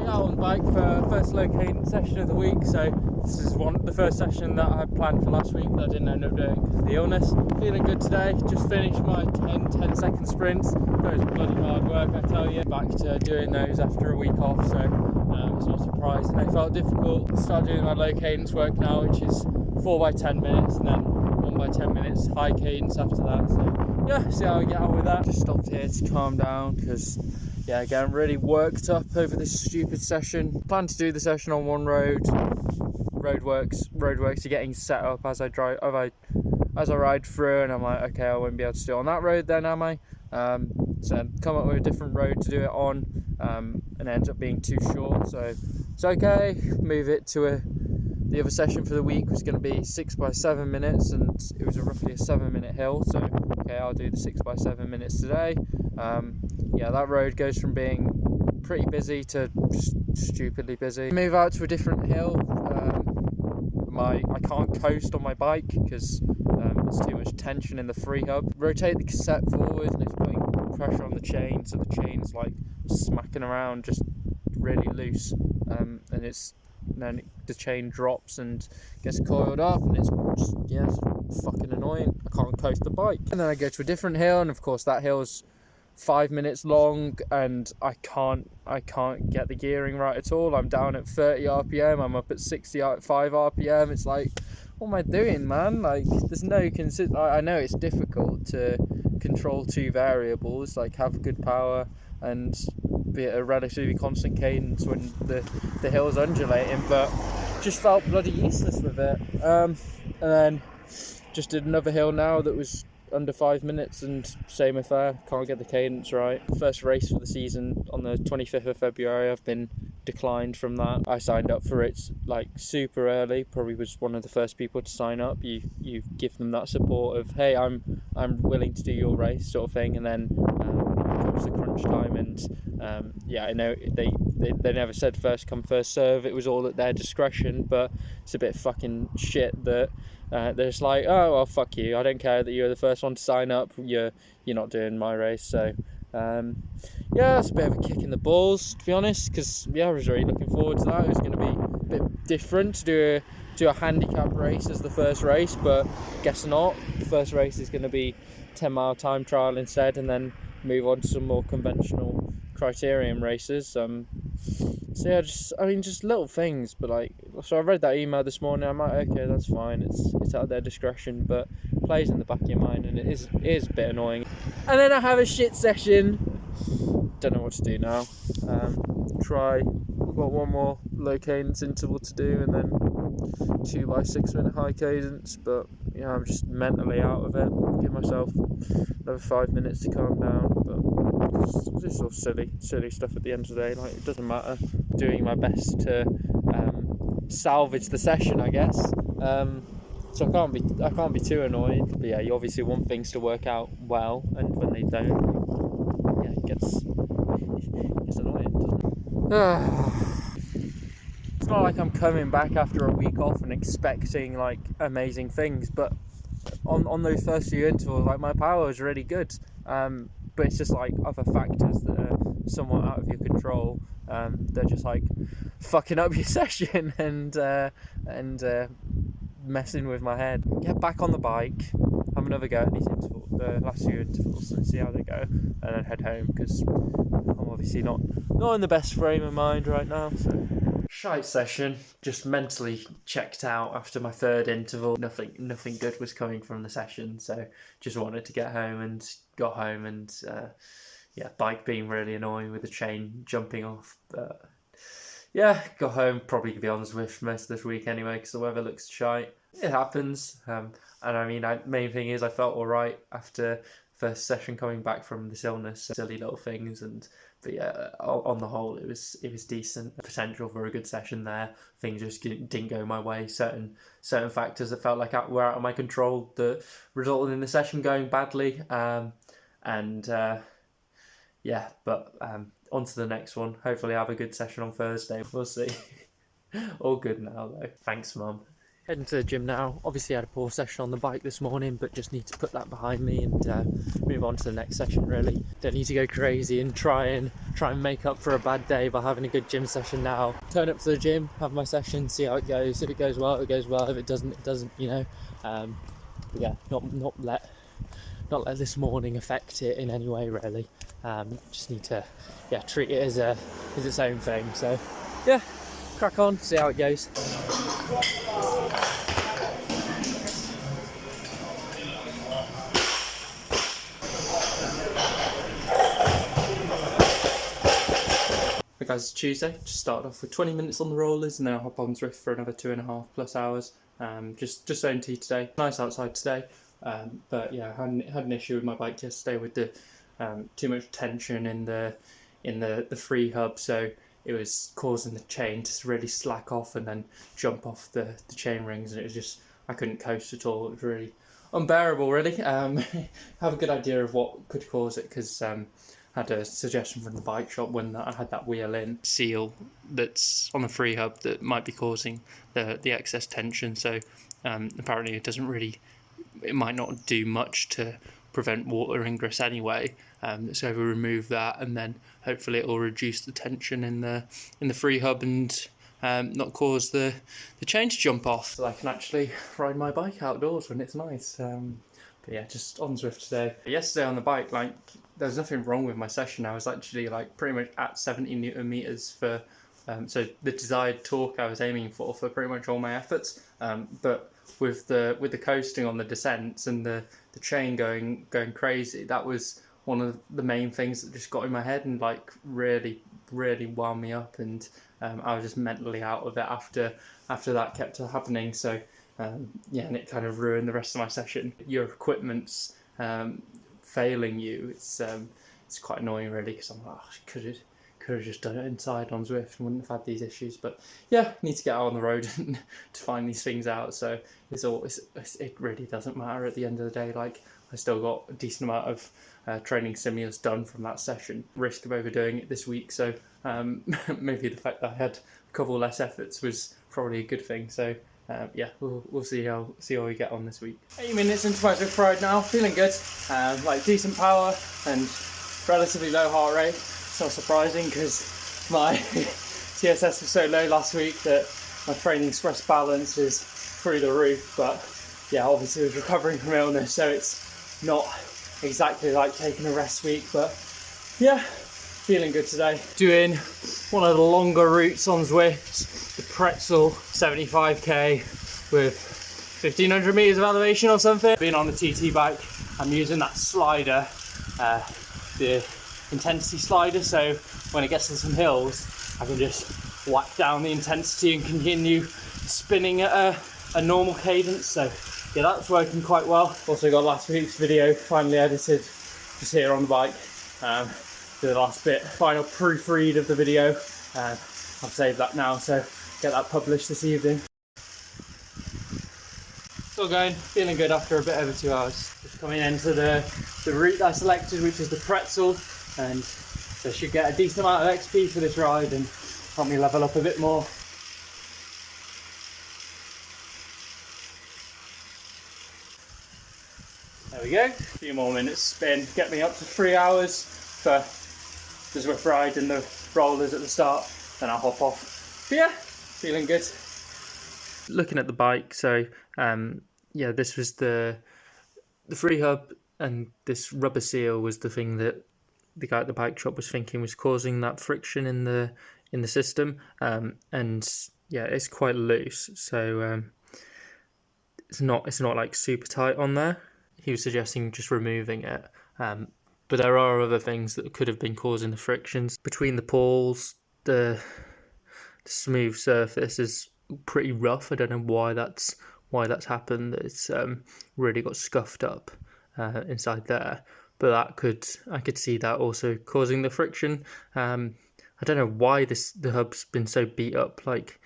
out on the bike for first low cadence session of the week. So this is the first session that I had planned for last week that I didn't end up doing because of the illness. Feeling good today. Just finished my 10-second sprints. Those bloody hard work, I tell you. Back to doing those after a week off, so it's not surprising. They felt difficult. Start doing my low cadence work now, which is 4 by 10 minutes, and then 1 by 10 minutes high cadence after that. So yeah, see how I get on with that. Just stopped here to calm down because yeah, getting really worked up over this stupid session. Plan to do the session on one road. Roadworks are getting set up as I ride through, and I'm like, okay, I won't be able to do it on that road then, am I? So come up with a different road to do it on, and it ends up being too short, so it's okay. Move it to the other session for the week was going to be 6 by 7 minutes, and it was roughly a 7-minute hill, so okay, I'll do the 6 by 7 minutes today. Yeah, that road goes from being pretty busy to just stupidly busy. Move out to a different hill. I can't coast on my bike because there's too much tension in the free hub. Rotate the cassette forward and it's putting pressure on the chain, so the chain's like smacking around just really loose, and then the chain drops and gets coiled up, and it's fucking annoying. I can't coast the bike. And then I go to a different hill, and of course that hill's 5 minutes long, and I can't get the gearing right at all. I'm down at 30 RPM, I'm up at 65 RPM. It's like, what am I doing, man? Like, there's no I know it's difficult to control two variables, like have good power and be at a relatively constant cadence when the hill's undulating, but just felt bloody useless with it. And then just did another hill now that was under 5 minutes, and same affair, can't get the cadence right. First race for the season on the 25th of February, I've been declined from that. I signed up for it like super early, probably was one of the first people to sign up. You give them that support of, hey, I'm willing to do your race sort of thing, and then comes the crunch time, and yeah, I know they never said first come first serve, it was all at their discretion, but it's a bit fucking shit that they're just like, oh well, fuck you, I don't care that you're the first one to sign up, you're not doing my race. So yeah, that's a bit of a kick in the balls, to be honest, because yeah, I was really looking forward to that. It was going to be a bit different to do a handicap race as the first race, but guess not. The first race is going to be 10-mile time trial instead, and then move on to some more conventional criterium races. So yeah, just little things, but like, so I read that email this morning, I'm like, okay, that's fine, it's out of their discretion, but it plays in the back of your mind, and it is a bit annoying. And then I have a shit session, don't know what to do now. We've got one more low cadence interval to do, and then 2 by 6 minute high cadence, but yeah, I'm just mentally out of it. Give myself another 5 minutes to calm down, but just all silly stuff at the end of the day. Like, it doesn't matter. Doing my best to salvage the session, I guess. So I can't be too annoyed. But yeah, you obviously want things to work out well, and when they don't, yeah, it gets annoying, doesn't it? It's not like I'm coming back after a week off and expecting like amazing things, but on those first few intervals, like, my power was really good, but it's just like other factors that are somewhat out of your control. They're just like fucking up your session and messing with my head. Get back on the bike, have another go at these intervals, the last few intervals, and see how they go, and then head home, because I'm obviously not in the best frame of mind right now. So shite session, just mentally checked out after my third interval. Nothing good was coming from the session, so just wanted to get home, and got home, and yeah, bike being really annoying with the chain jumping off. But yeah, got home, probably to be on Zwift most of this week anyway, because the weather looks shite. It happens, and I mean, main thing is I felt alright after first session coming back from this illness. Silly little things, but yeah, on the whole, it was decent. Potential for a good session there. Things just didn't go my way. Certain factors that felt like were out of my control that resulted in the session going badly. Yeah, but on to the next one. Hopefully, I have a good session on Thursday. We'll see. All good now, though. Thanks, Mum. Heading to the gym now. Obviously I had a poor session on the bike this morning, but just need to put that behind me and move on to the next session really. Don't need to go crazy and try and make up for a bad day by having a good gym session now. Turn up to the gym, have my session, see how it goes. If it goes well, it goes well. If it doesn't, it doesn't, you know. But yeah, not let this morning affect it in any way really. Just need to treat it as its own thing. So yeah, crack on, see how it goes. Hey guys, it's Tuesday. Just started off with 20 minutes on the rollers and then I'll hop on Zwift for another 2.5+ hours. Just OT today. Nice outside today. But yeah, I had an issue with my bike yesterday with the too much tension in the free hub, so it was causing the chain to really slack off and then jump off the chain rings, and it was just, I couldn't coast at all. It was really unbearable really. Have a good idea of what could cause it, because had a suggestion from the bike shop when I had that wheel in seal that's on the free hub that might be causing the excess tension. So apparently it might not do much to prevent water ingress anyway. So we remove that, and then hopefully it will reduce the tension in the free hub and not cause the chain to jump off, so I can actually ride my bike outdoors when it's nice. But yeah, just on Zwift today. Yesterday on the bike, like, there was nothing wrong with my session. I was actually like pretty much at 70 Newton meters for so the desired torque I was aiming for pretty much all my efforts. But with the coasting on the descents and the chain going crazy, that was one of the main things that just got in my head and like really wound me up, and I was just mentally out of it after that kept happening. So yeah, and it kind of ruined the rest of my session. Your equipment's failing you. It's quite annoying really, because I'm like, oh, I could have just done it inside on Zwift and wouldn't have had these issues. But yeah, need to get out on the road and to find these things out. So it really doesn't matter at the end of the day. Like, I still got a decent amount of training stimulus done from that session. Risk of overdoing it this week, so maybe the fact that I had a couple less efforts was probably a good thing. So yeah, we'll see how we get on this week. 8 minutes into my Zwift ride now, feeling good. Like decent power and relatively low heart rate. It's not surprising because my TSS was so low last week that my training stress balance is through the roof. But yeah, obviously I was recovering from illness, so it's not exactly like taking a rest week. But yeah, feeling good today. Doing one of the longer routes on Zwift, the Pretzel 75k with 1500 meters of elevation or something. Being on the TT bike, I'm using that slider, the intensity slider, so when it gets to some hills I can just whack down the intensity and continue spinning at a normal cadence. So yeah, that's working quite well. Also got last week's video finally edited, just here on the bike. Do the last bit, final proofread of the video. I've saved that now, so get that published this evening. Still going, feeling good after a bit over 2 hours. Just coming into the route I selected, which is the Pretzel, and so should get a decent amount of XP for this ride and help me level up a bit more. There we go, a few more minutes spin, get me up to 3 hours for the Zwift ride and the rollers at the start, then I'll hop off. But yeah, feeling good. Looking at the bike, so yeah, this was the free hub, and this rubber seal was the thing that the guy at the bike shop was thinking was causing that friction in the system, and yeah, it's quite loose, so it's not like super tight on there. He was suggesting just removing it, but there are other things that could have been causing the frictions between the pawls. The smooth surface is pretty rough. I don't know why that's happened. It's really got scuffed up inside there, but I could see that also causing the friction. I don't know why the hub's been so beat up, like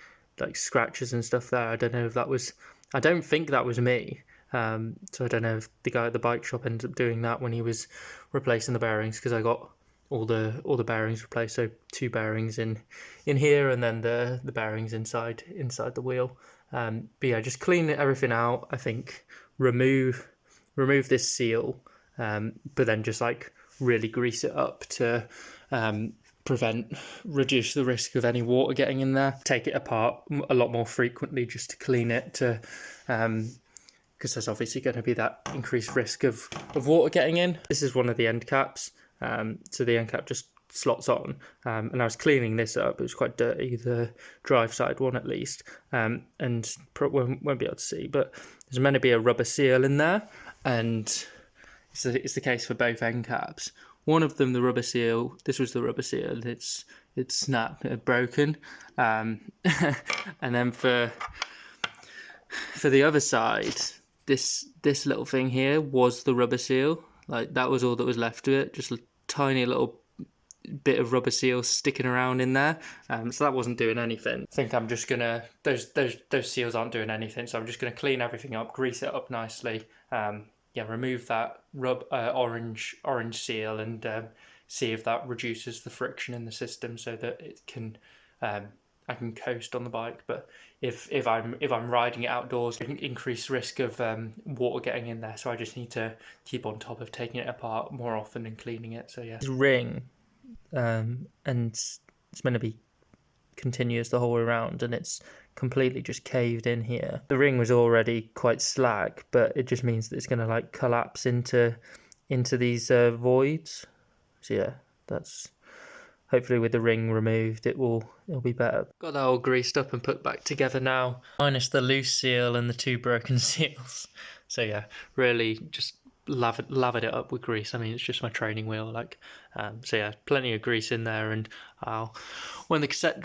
scratches and stuff there. I don't know if that was. I don't think that was me. So I don't know if the guy at the bike shop ended up doing that when he was replacing the bearings, because I got all the bearings replaced. So 2 bearings in here, and then the bearings inside the wheel. But yeah, just clean everything out. I think remove this seal, but then just like really grease it up to reduce the risk of any water getting in there. Take it apart a lot more frequently just to clean it, to because there's obviously going to be that increased risk of water getting in. This is one of the end caps, so the end cap just slots on, and I was cleaning this up. It was quite dirty, the drive side one at least, and won't be able to see, but there's meant to be a rubber seal in there, and it's the case for both end caps. One of them, the rubber seal, this was the rubber seal, it's snapped, broken, and then for the other side, this little thing here was the rubber seal. Like, that was all that was left of it, just a tiny little bit of rubber seal sticking around in there, so that wasn't doing anything. I think I'm just gonna, those seals aren't doing anything, so I'm just gonna clean everything up, grease it up nicely, remove that orange seal, and see if that reduces the friction in the system so that it can I can coast on the bike. But if I'm riding it outdoors, increased risk of water getting in there, so I just need to keep on top of taking it apart more often and cleaning it. So yeah, this ring, and it's meant to be continuous the whole way around, and it's completely just caved in here. The ring was already quite slag, but it just means that it's going to like collapse into these voids. So yeah, that's hopefully with the ring removed it'll be better. Got that all greased up and put back together now, minus the loose seal and the 2 broken seals. So yeah, really just lathered it up with grease. I mean, it's just my training wheel, like, so yeah, plenty of grease in there, and when the cassette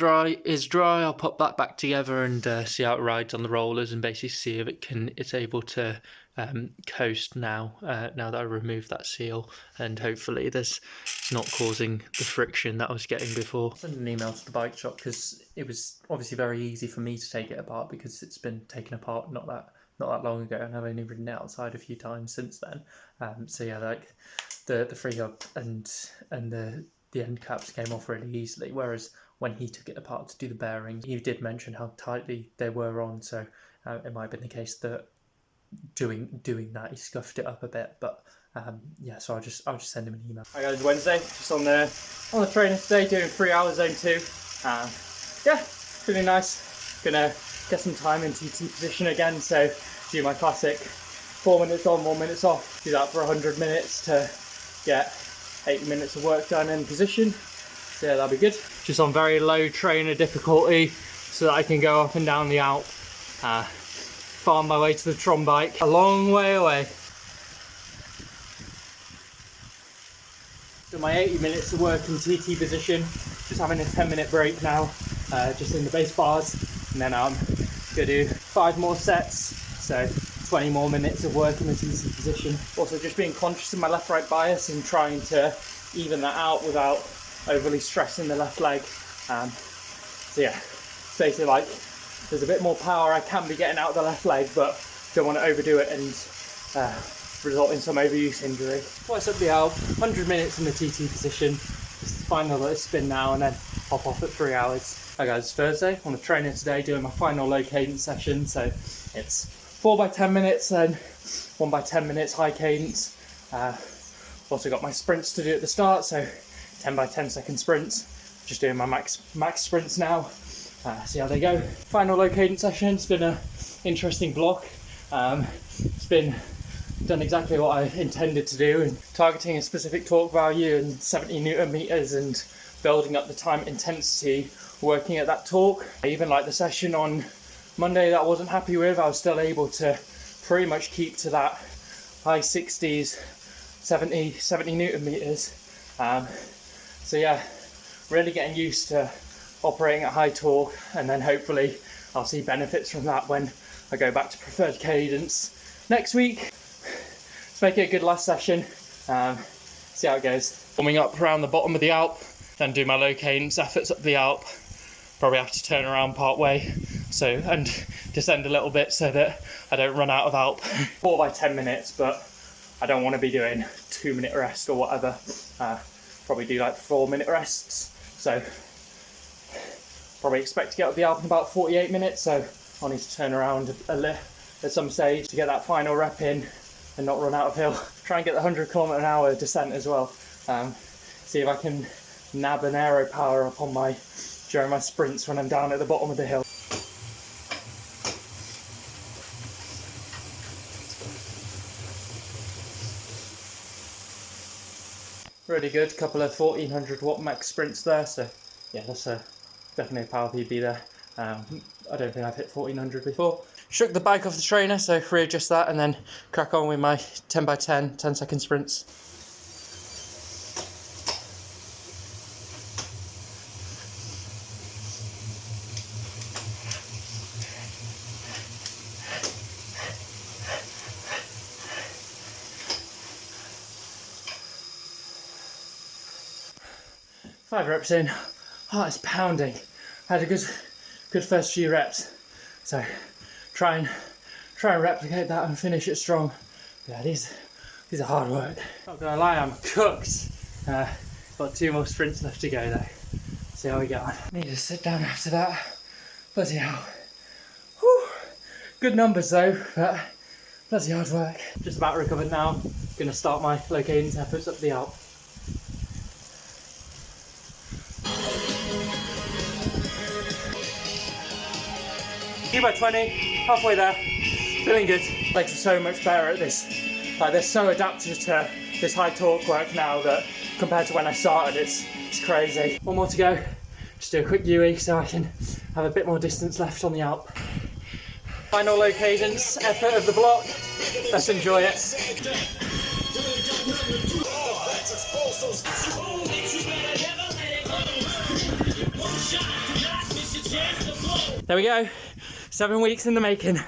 is dry, I'll pop that back together and see how it rides on the rollers, and basically see if it's able to coast now that I removed that seal, and hopefully it's not causing the friction that I was getting before. I sent an email to the bike shop because it was obviously very easy for me to take it apart because it's been taken apart not that long ago, and I've only ridden it outside a few times since then. So yeah, like the free hub and the end caps came off really easily, whereas when he took it apart to do the bearings, he did mention how tightly they were on, so it might have been the case that doing that he scuffed it up a bit. But yeah, so I'll just send him an email. Hi guys, Wednesday, just on the trainer today, doing 3 hours zone 2. Yeah, feeling nice. Gonna get some time in TT position again, so do my classic 4 minutes on, 1 minute off. Do that for 100 minutes to get 80 minutes of work done in position. So yeah, that'll be good. Just on very low trainer difficulty so that I can go up and down the Alp. Farm my way to the Trom bike, a long way away. So my 80 minutes of work in TT position, just having a 10-minute break now, just in the base bars, and then I'm gonna do 5 more sets, so 20 more minutes of work in the TT position. Also just being conscious of my left-right bias and trying to even that out without overly stressing the left leg. So yeah, it's basically like there's a bit more power I can be getting out of the left leg, but don't want to overdo it and result in some overuse injury. Twice up the Alp, 100 minutes in the TT position, just final little spin now and then hop off at 3 hours. Hi guys, it's Thursday, on the trainer today doing my final low cadence session, so it's 4 by 10 minutes and 1 by 10 minutes high cadence. Also got my sprints to do at the start, so 10 by 10 second sprints. Just doing my max sprints now. See how they go. Final low cadence session. It's been an interesting block. It's been done exactly what I intended to do, and targeting a specific torque value and 70 Newton meters and building up the time intensity, working at that torque. Even like the session on Monday that I wasn't happy with, I was still able to pretty much keep to that high 60s, 70 Newton meters. So yeah, really getting used to operating at high torque, and then hopefully I'll see benefits from that when I go back to preferred cadence next week. Let's make it a good last session, see how it goes. Warming up around the bottom of the Alp, then do my low cadence efforts up the Alp. Probably have to turn around part way, and descend a little bit so that I don't run out of Alp. 4 by 10 minutes, but I don't want to be doing 2-minute rest or whatever. Probably do like 4-minute rests, so probably expect to get up the Alp in about 48 minutes, so I'll need to turn around at some stage to get that final rep in and not run out of hill. Try and get the 100km/h descent as well. See if I can nab an aero power up on during my sprints when I'm down at the bottom of the hill. Really good, couple of 1400 watt max sprints there, so yeah, that's definitely a power PB there. I don't think I've hit 1400 before. Shook the bike off the trainer, so readjust that and then crack on with my 10x10, 10-second sprints. Five reps in, heart is pounding. Had a good first few reps, so try and replicate that and finish it strong. Yeah, these are hard work. Not gonna lie, I'm cooked. Got 2 more sprints left to go though. See how we get on. Need to sit down after that. Bloody hell. Whew. Good numbers though, but bloody hard work. Just about recovered now. Gonna start my low cadence efforts up the Alp. By 20, halfway there, feeling good. Legs are so much better at this. Like they're so adapted to this high torque work now that compared to when I started, it's crazy. 1 more to go. Just do a quick UE so I can have a bit more distance left on the Alp. Final low cadence effort of the block. Let's enjoy it. There we go. 7 weeks in the making. Woo!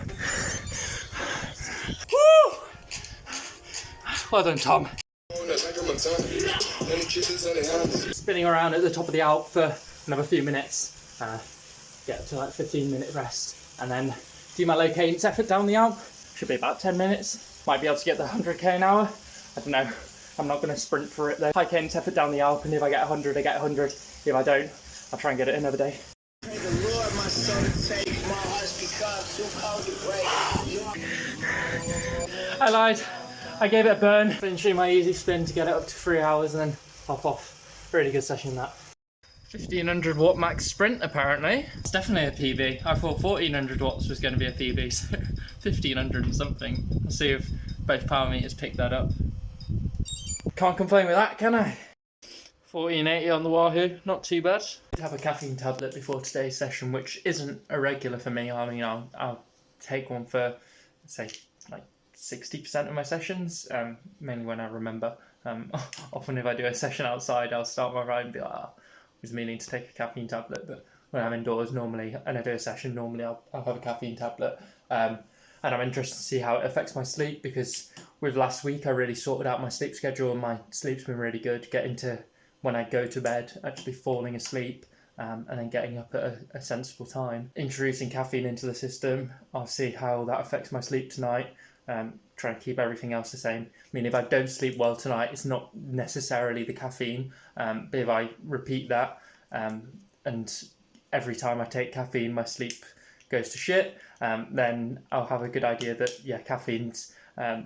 Well done, Tom. Spinning around at the top of the Alp for another few minutes. Get to like 15-minute rest, and then do my low cadence effort down the Alp. Should be about 10 minutes. Might be able to get the 100k an hour. I don't know. I'm not going to sprint for it though. High cadence effort down the Alp, and if I get 100, I get 100. If I don't, I'll try and get it another day. I lied. I gave it a burn, finishing my easy spin to get it up to 3 hours and then pop off. Really good session that. 1500 watt max sprint apparently. It's definitely a PB. I thought 1400 watts was going to be a PB, so 1500 and something. I'll see if both power meters pick that up. Can't complain with that, can I? 1480 on the Wahoo, not too bad. I have a caffeine tablet before today's session, which isn't a regular for me. I mean, I'll take one for, say, like 60% of my sessions, mainly when I remember. Often if I do a session outside, I'll start my ride and be like, oh, I was meaning to take a caffeine tablet, but when I'm indoors normally, and I do a session, normally I'll have a caffeine tablet. And I'm interested to see how it affects my sleep, because with last week I really sorted out my sleep schedule and my sleep's been really good, getting to when I go to bed, actually falling asleep, and then getting up at a sensible time. Introducing caffeine into the system, I'll see how that affects my sleep tonight. Try and keep everything else the same. I mean, if I don't sleep well tonight, it's not necessarily the caffeine, but if I repeat that, and every time I take caffeine, my sleep goes to shit, then I'll have a good idea that, yeah, caffeine's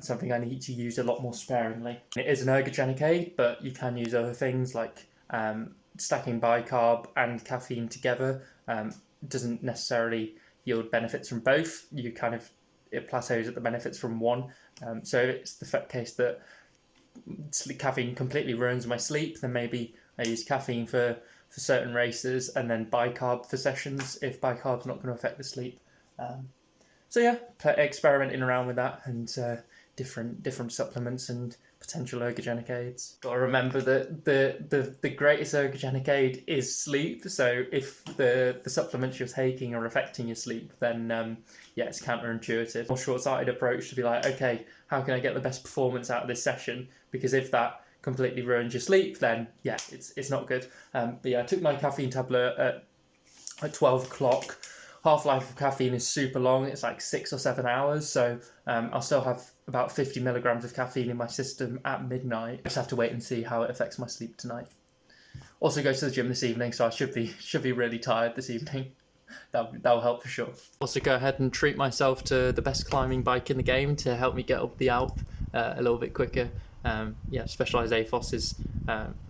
something I need to use a lot more sparingly. It is an ergogenic aid, but you can use other things like stacking bicarb and caffeine together. Doesn't necessarily yield benefits from both. It plateaus at the benefits from one. So if it's the case that caffeine completely ruins my sleep, then maybe I use caffeine for certain races and then bicarb for sessions if bicarb's not going to affect the sleep. So yeah, experimenting around with that and different supplements and potential ergogenic aids. Got to remember that the greatest ergogenic aid is sleep. So if the supplements you're taking are affecting your sleep, then yeah, it's counterintuitive. More short-sighted approach to be like, okay, how can I get the best performance out of this session? Because if that completely ruins your sleep, then yeah, it's not good. But yeah, I took my caffeine tablet at 12 o'clock. Half-life of caffeine is super long, it's like 6 or 7 hours, so I'll still have about 50 milligrams of caffeine in my system at midnight. I just have to wait and see how it affects my sleep tonight. Also go to the gym this evening, so I should be really tired this evening. that'll help for sure. Also go ahead and treat myself to the best climbing bike in the game to help me get up the Alp a little bit quicker. Yeah, Specialized AFOS is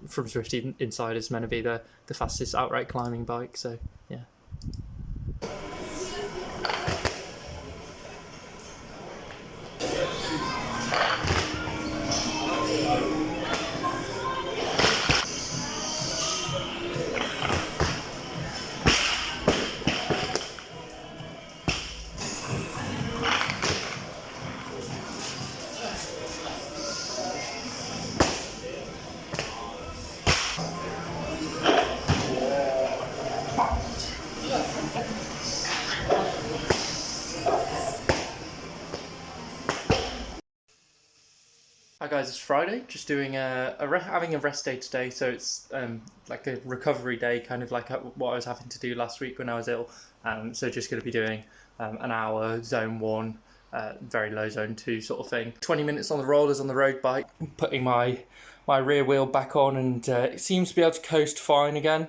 from Swifty Inside is meant to be the fastest outright climbing bike, so yeah. Hi guys, it's Friday. Just doing having a rest day today, so it's like a recovery day, kind of like what I was having to do last week when I was ill. So just going to be doing an hour zone 1, very low zone 2 sort of thing. 20 minutes on the rollers on the road bike, putting my rear wheel back on, and it seems to be able to coast fine again.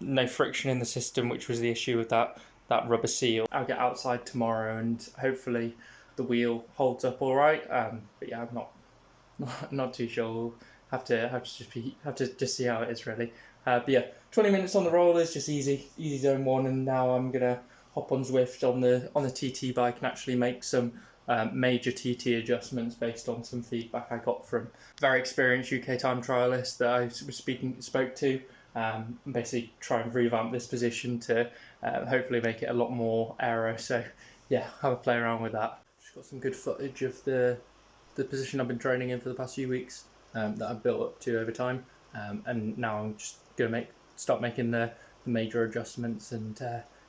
No friction in the system, which was the issue with that rubber seal. I'll get outside tomorrow and hopefully the wheel holds up all right. But yeah, I'm not too sure. We'll have to just see how it is really. But yeah, 20 minutes on the rollers, just easy zone 1, and now I'm gonna hop on Zwift on the TT bike and actually make some major TT adjustments based on some feedback I got from very experienced UK time trialist that I spoke to. Basically try and revamp this position to hopefully make it a lot more aero. So yeah, have a play around with that. Just got some good footage of the position I've been training in for the past few weeks that I've built up to over time, and now I'm just gonna start making the major adjustments and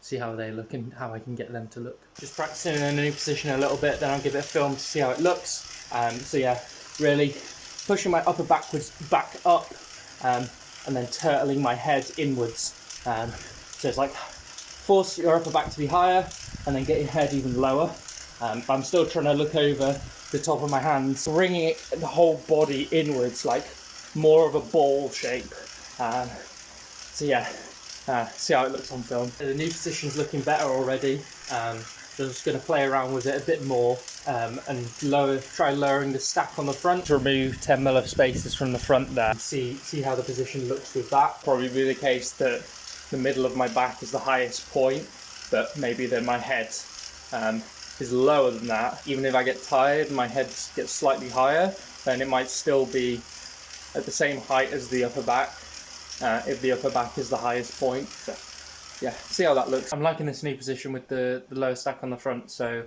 see how they look and how I can get them to look. Just practicing in a new position a little bit, then I'll give it a film to see how it looks. So yeah, really pushing my upper backwards back up, and then turtling my head inwards. So it's like force your upper back to be higher and then get your head even lower. But I'm still trying to look over the top of my hands, bringing the whole body inwards, like more of a ball shape. So yeah, see how it looks on film. The new position's looking better already. So I'm just going to play around with it a bit more and try lowering the stack on the front to remove 10 mm of spaces from the front there. See how the position looks with that. Probably be the case that the middle of my back is the highest point, but maybe then my head is lower than that. Even if I get tired and my head gets slightly higher, then it might still be at the same height as the upper back, if the upper back is the highest point. So, yeah, see how that looks. I'm liking this new position with the lower stack on the front, so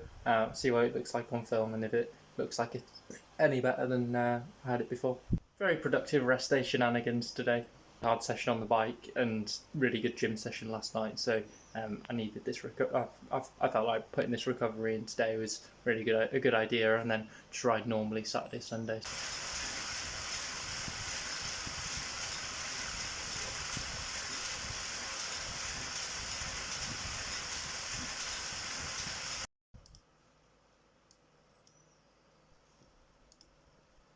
see what it looks like on film and if it looks like it's any better than I had it before. Very productive rest day shenanigans today. Hard session on the bike and really good gym session last night, so I needed this I felt like putting this recovery in today was really a good idea, and then just ride normally Saturday, Sunday.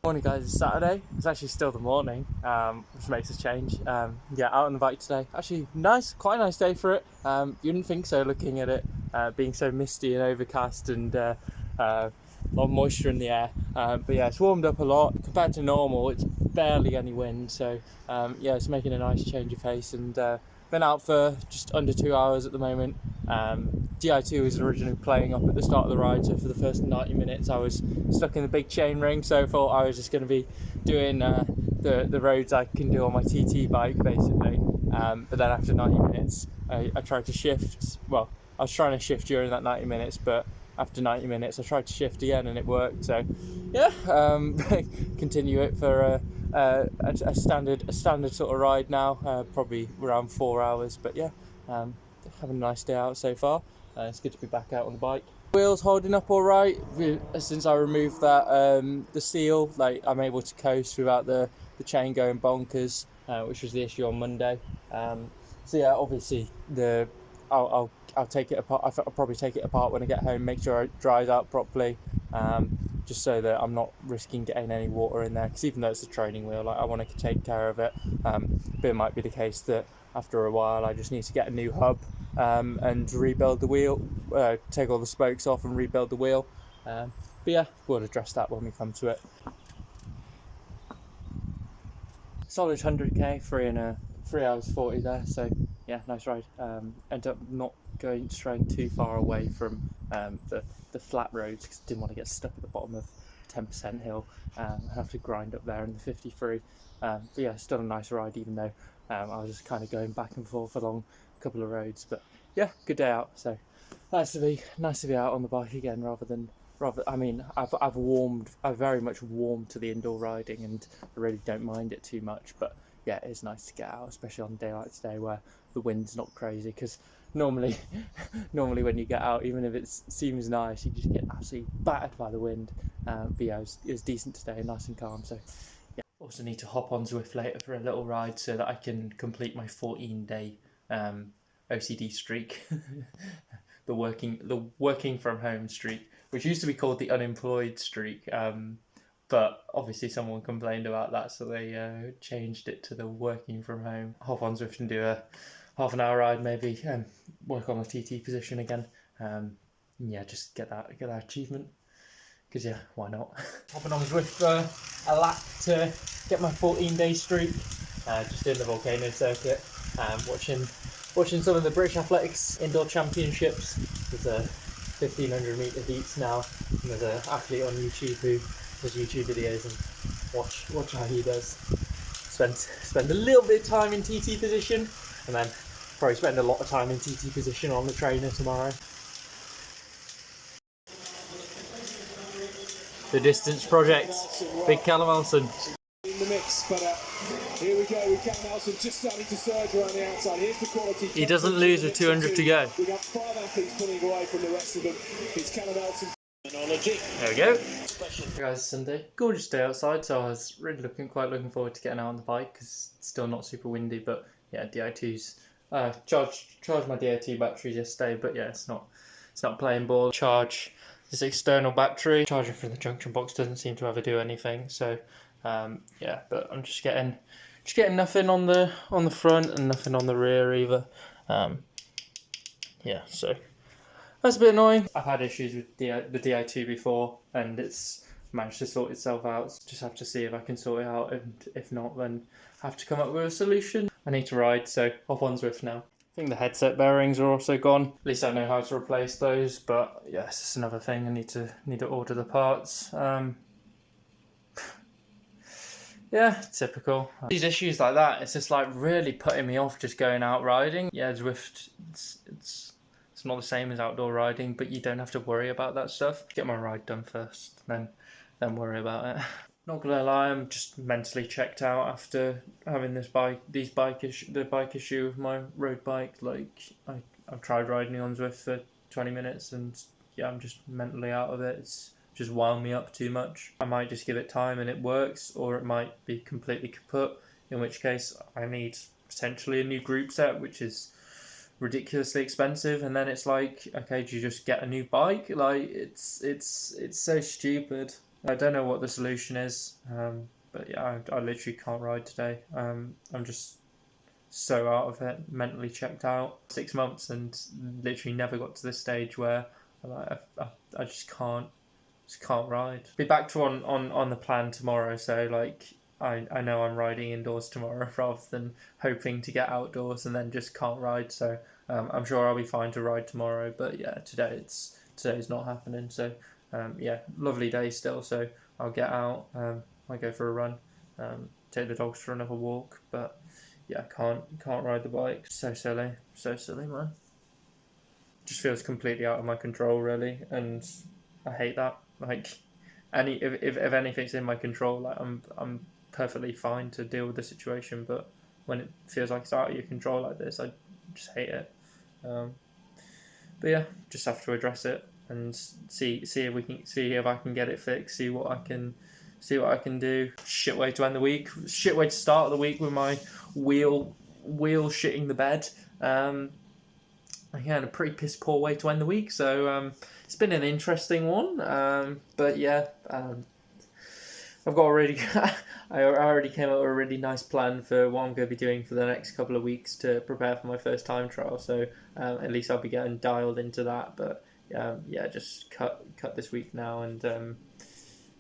Morning guys, it's Saturday. It's actually still the morning, which makes a change. Yeah, out on the bike today. Actually quite a nice day for it. You wouldn't think so looking at it being so misty and overcast and a lot of moisture in the air. But yeah, it's warmed up a lot compared to normal. It's barely any wind, so yeah, it's making a nice change of pace, and been out for just under 2 hours at the moment. DI2 was originally playing up at the start of the ride, so for the first 90 minutes I was stuck in the big chain ring, so I thought I was just going to be doing the roads I can do on my TT bike basically. But then after 90 minutes I tried to shift. Well, I was trying to shift during that 90 minutes, but after 90 minutes I tried to shift again and it worked, so yeah, continue it for a standard sort of ride now, probably around 4 hours, but yeah, having a nice day out so far. It's good to be back out on the bike. Wheels holding up all right. Since I removed that the seal, like I'm able to coast without the chain going bonkers, which was the issue on Monday. So yeah, obviously I'll take it apart. I'll probably take it apart when I get home, make sure it dries out properly, just so that I'm not risking getting any water in there, because even though it's a training wheel, like, I want to take care of it. But it might be the case that after a while I just need to get a new hub and rebuild the wheel, take all the spokes off and rebuild the wheel. But yeah, we'll address that when we come to it. Solid 100k, 3 hours 40 there, so yeah, nice ride. Ended up not straying too far away from the flat roads because I didn't want to get stuck at the bottom of 10% hill. I have to grind up there in the 53. But yeah, still a nice ride, even though I was just kind of going back and forth along a couple of roads. But yeah, good day out. So nice to be out on the bike again, I mean, I've very much warmed to the indoor riding, and I really don't mind it too much. But yeah, it's nice to get out, especially on a day like today where the wind's not crazy. Because normally when you get out, even if it seems nice, you just get absolutely battered by the wind. But yeah, it was decent today, nice and calm. So yeah, also need to hop on Zwift later for a little ride so that I can complete my 14-day OCD streak. the working from home streak, which used to be called the unemployed streak, but obviously someone complained about that, so they changed it to the working from home. Hop on Zwift and do a half an hour ride maybe, and work on the TT position again. Yeah, just get that achievement, because yeah, why not? Hopping on Zwift for a lap to get my 14-day streak, just doing the volcano circuit, watching some of the British Athletics Indoor Championships. There's a 1500 metre heats now, and there's an athlete on YouTube who does YouTube videos, and watch how he does. Spend a little bit of time in TT position, and then probably spend a lot of time in TT position on the trainer tomorrow. The distance project, big Callum Elson. In the mix, but here we go with Callum Elson just starting to surge around the outside. Here's the quality. He doesn't lose with 200 to go. We got 5 athletes pulling away from the rest of them. It's Callum Elson. There we go. Hey guys, Sunday. Gorgeous day outside, so I was really quite looking forward to getting out on the bike because it's still not super windy. But yeah, Di2's charged my Di2 batteries yesterday, but yeah, it's not playing ball. Charge this external battery. Charging from the junction box doesn't seem to ever do anything. So yeah, but I'm just getting nothing on the front and nothing on the rear either. Yeah, so that's a bit annoying. I've had issues with the Di2 before, and it's managed to sort itself out. Just have to see if I can sort it out, and if not, then have to come up with a solution. I need to ride, so hop on Zwift now. I think the headset bearings are also gone. At least I know how to replace those, but yeah, it's just another thing. I need to order the parts. Yeah, typical. These issues like that, it's just like really putting me off just going out riding. Yeah, Zwift, it's not the same as outdoor riding, but you don't have to worry about that stuff. Get my ride done first, then worry about it. Not gonna lie, I'm just mentally checked out after having the bike issue with my road bike. Like I've tried riding on Zwift for 20 minutes, and yeah, I'm just mentally out of it. It's just wound me up too much. I might just give it time and it works, or it might be completely kaput, in which case I need potentially a new group set, which is ridiculously expensive. And then it's like, okay, do you just get a new bike? Like it's so stupid. I don't know what the solution is, but yeah, I literally can't ride today. I'm just so out of it, mentally checked out. 6 months and literally never got to this stage where I just can't ride. Be back to on the plan tomorrow, so like I know I'm riding indoors tomorrow rather than hoping to get outdoors and then just can't ride. So I'm sure I'll be fine to ride tomorrow, but yeah, today's not happening. So yeah, lovely day still, so I'll get out, I go for a run, take the dogs for another walk, but yeah, can't ride the bike. So silly man. Just feels completely out of my control really, and I hate that. Like if anything's in my control, like I'm perfectly fine to deal with the situation, but when it feels like it's out of your control like this, I just hate it. But yeah, just have to address it and see if I can get it fixed, see what I can do. Shit way to end the week. Shit way to start the week with my wheel shitting the bed. Again, a pretty piss poor way to end the week. So it's been an interesting one. But yeah, I've got already. I already came up with a really nice plan for what I'm going to be doing for the next couple of weeks to prepare for my first time trial. So at least I'll be getting dialed into that. But yeah, just cut this week now, and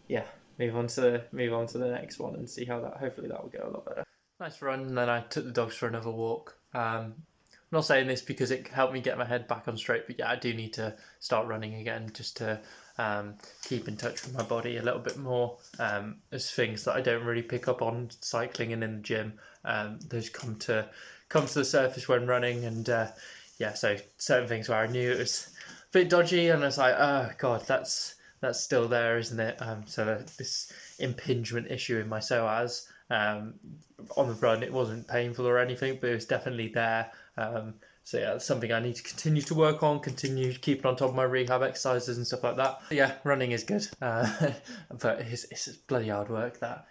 yeah, move on to the next one and see how that. Hopefully that will go a lot better. Nice run, and then I took the dogs for another walk. I'm not saying this because it helped me get my head back on straight, but yeah, I do need to start running again just to keep in touch with my body a little bit more. There's things that I don't really pick up on cycling and in the gym. Those come to the surface when running, and yeah, so certain things where I knew it was a bit dodgy, and I was like, oh god, that's still there, isn't it? So this impingement issue in my psoas. On the run, it wasn't painful or anything, but it was definitely there. So yeah, that's something I need to continue to work on, continue keeping on top of my rehab exercises and stuff like that. But yeah, running is good, but it's bloody hard work that.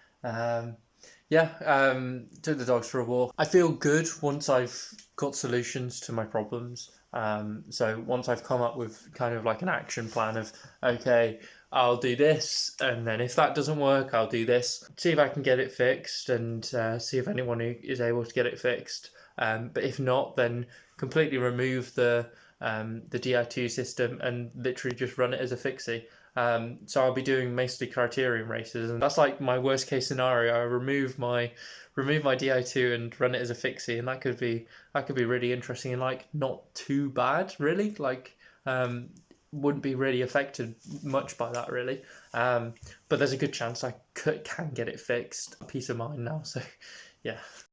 Took the dogs for a walk. I feel good once I've got solutions to my problems. So once I've come up with kind of like an action plan of, okay, I'll do this, and then if that doesn't work, I'll do this. See if I can get it fixed, and see if anyone is able to get it fixed. But if not, then completely remove the Di2 system and literally just run it as a fixie. So I'll be doing mostly criterium races, and that's like my worst case scenario. I remove my Di2 and run it as a fixie, and that could be really interesting and like not too bad, really. Like wouldn't be really affected much by that, really. But there's a good chance I can get it fixed. Peace of mind now. So yeah.